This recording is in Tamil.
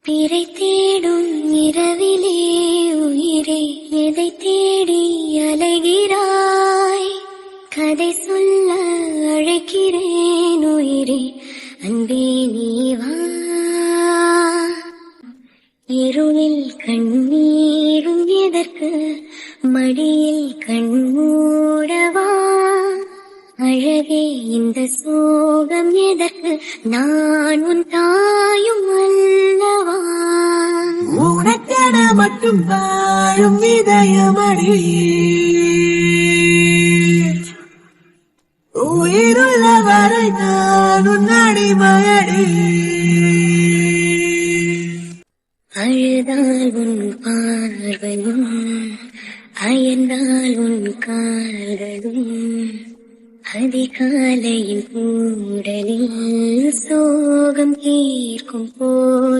பிறை தேடும் இரவிலே உயிரே எதை தேடி அலைகிறாய்? கதை சொல்ல அழைக்கிறேன் உயிரே, அன்பே நீவா. இருளில் கண்ணீரும் எதற்கு, மடியில் கண்மூடவா? அழகே இந்த சோகம் எதற்கு, நான் உன் தாயும் அல்லவா? உனக்கென மட்டும் வாழும் இதயமடி, உயிருள்ள வரை நான் உன் அடிமையடி. அழுதா